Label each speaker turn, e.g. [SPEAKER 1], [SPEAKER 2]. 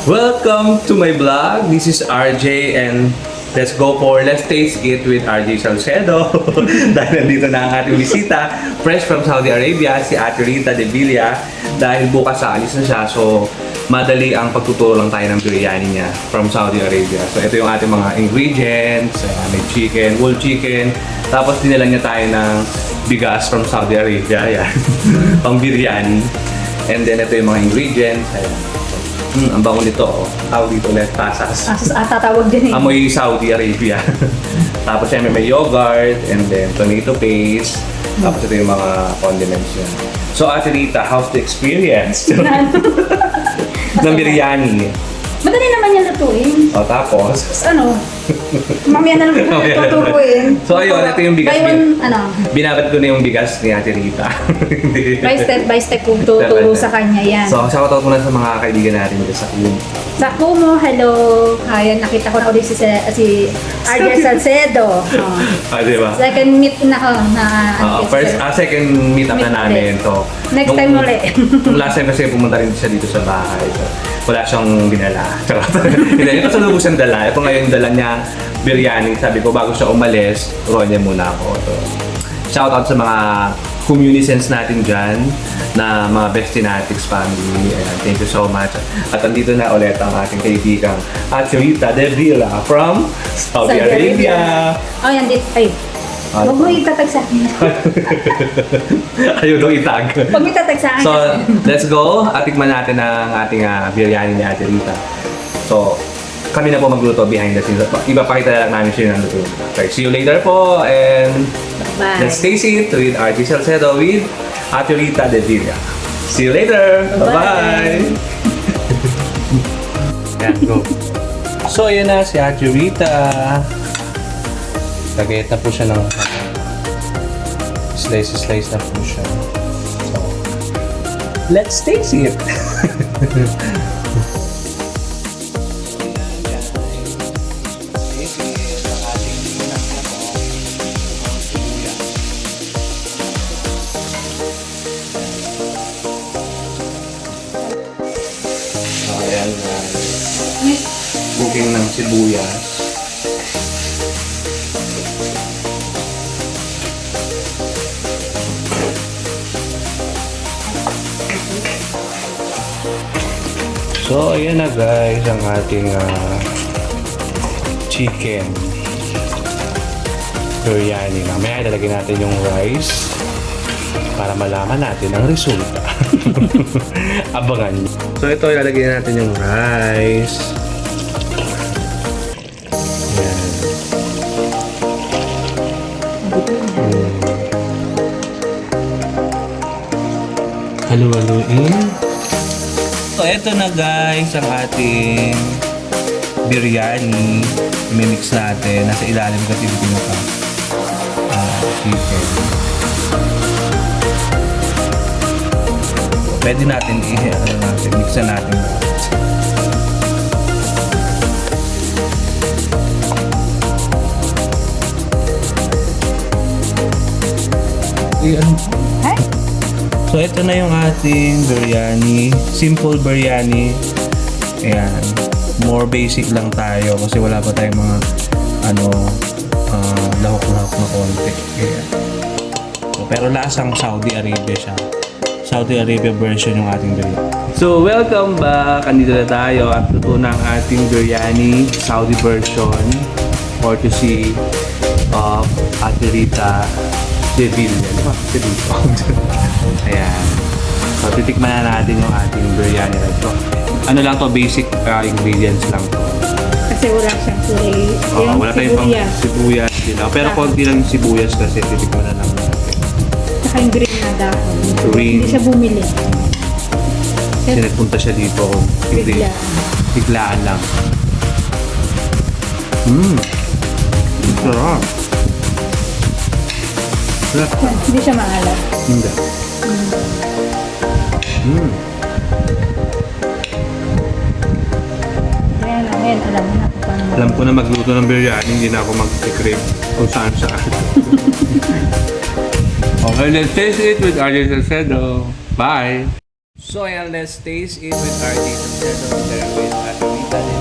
[SPEAKER 1] Welcome to my vlog. This is RJ and let's go for Let's Taste It with RJ Salcedo. Dahil nandito na ang ating bisita, fresh from Saudi Arabia, si Ate Rita De Villa. Dahil bukas aalis na siya, so madali ang pagtuturo lang tayo ng biryani niya from Saudi Arabia. So ito yung ating mga ingredients, may chicken, whole chicken, tapos dinala niya tayo ng bigas from Saudi Arabia, ayan, pang biryani. And then ito yung mga ingredients, ayan. Ang bango nito, oh. Tawag dito ulit, pasas.
[SPEAKER 2] Tatawag din eh.
[SPEAKER 1] Amoy Saudi Arabia. Tapos syempre may yogurt, and then tomato paste. Tapos ito yung mga condiments niya. So Ate Rita, how's the experience ng biryani?
[SPEAKER 2] Madali naman yan lutuin.
[SPEAKER 1] O tapos?
[SPEAKER 2] Ano? Mamaya na lang tuturuin.
[SPEAKER 1] So ayun, ito yung bigas.
[SPEAKER 2] Ano?
[SPEAKER 1] Binabat ko na yung bigas ni Ate Rita.
[SPEAKER 2] By step kung tuturo sa kanya yan.
[SPEAKER 1] So shoutout muna sa mga kaibigan natin dito sa Kumu.
[SPEAKER 2] Sa Kumu, hello. Ayan, nakita ko na ulit si RJ Salcedo.
[SPEAKER 1] Diba?
[SPEAKER 2] Second meet na ako.
[SPEAKER 1] Second meet up na namin. So,
[SPEAKER 2] next time ulit.
[SPEAKER 1] Nung last time kasi pumunta rin siya dito sa bahay. So, wala siyang binala. Hindi, ito sa lubos ang dala. Ito ngayon dala niya biryani. Sabi ko, bago siya umalis, turuan niya muna ako. So, shout out sa mga communicants natin dyan na mga Bestinatics family. Ayan, thank you so much. At andito na ulit ang ating kaibigang Ate Rita De Villa from Saudi Arabia.
[SPEAKER 2] Oh, yan dito. Ay. Huwag mo itatag sa akin.
[SPEAKER 1] Ayaw daw itag.
[SPEAKER 2] Huwag mo itatag sa akin.
[SPEAKER 1] So, let's go. Atikman natin ang ating biryani ni Ate Rita. So, kami na po magluto behind the scenes. Ipapakita na lang namin siya ng luto. Okay, see you later po. And
[SPEAKER 2] Bye.
[SPEAKER 1] let's taste it with RJ Salcedo with Ate Rita De Villa. See you later. Bye-bye. Yan, go. So, yan na si Ate Rita. Lagayat na po siya ng slice na po siya. So, let's taste it! Ayan, booking ng sibuyas. So, ayan na guys, ang ating chicken biryani. Mamaya ilalagay natin yung rice para malaman natin ang resulta. Abangan nyo. So, ito ilalagay natin yung rice. Ayan. Halu-haluin. So, eto na guys ang ating biryani. I-mix natin. Nasa ilalim kasi yung pinaka chicken. So, pwede natin mixan natin. So, ito na yung ating biryani. Simple biryani. Ayan. More basic lang tayo kasi wala pa tayong mga lahok-lahok na konti. Ayan. So, pero lasang Saudi Arabia siya. Saudi Arabia version yung ating biryani. So, welcome back. Andito na tayo at luto na ang ating biryani. Saudi version. Courtesy of Ate Rita De Villa. Ayan. So, titikman na natin yung ating biryani na ito. Ano lang to, basic ingredients lang to.
[SPEAKER 2] Kasi wala siyang kulay.
[SPEAKER 1] Wala tayong pang sibuyas. Pero konti lang yung sibuyas kasi titikman na lang natin.
[SPEAKER 2] Saka yung green na dahon.
[SPEAKER 1] Green.
[SPEAKER 2] Hindi siya bumili.
[SPEAKER 1] Kasi nagpunta siya dito. Biglaan lang. Sarap.
[SPEAKER 2] Hindi siya maalat.
[SPEAKER 1] Hindi.
[SPEAKER 2] Ngayon, alam mo na kung paano.
[SPEAKER 1] Alam ko na magluto ng biryani, hindi na ako mag-crave kung saan saan. Okay, let's taste it with RJ Salcedo. Bye! So ayan, let's taste it with RJ Salcedo together with Ate Rita De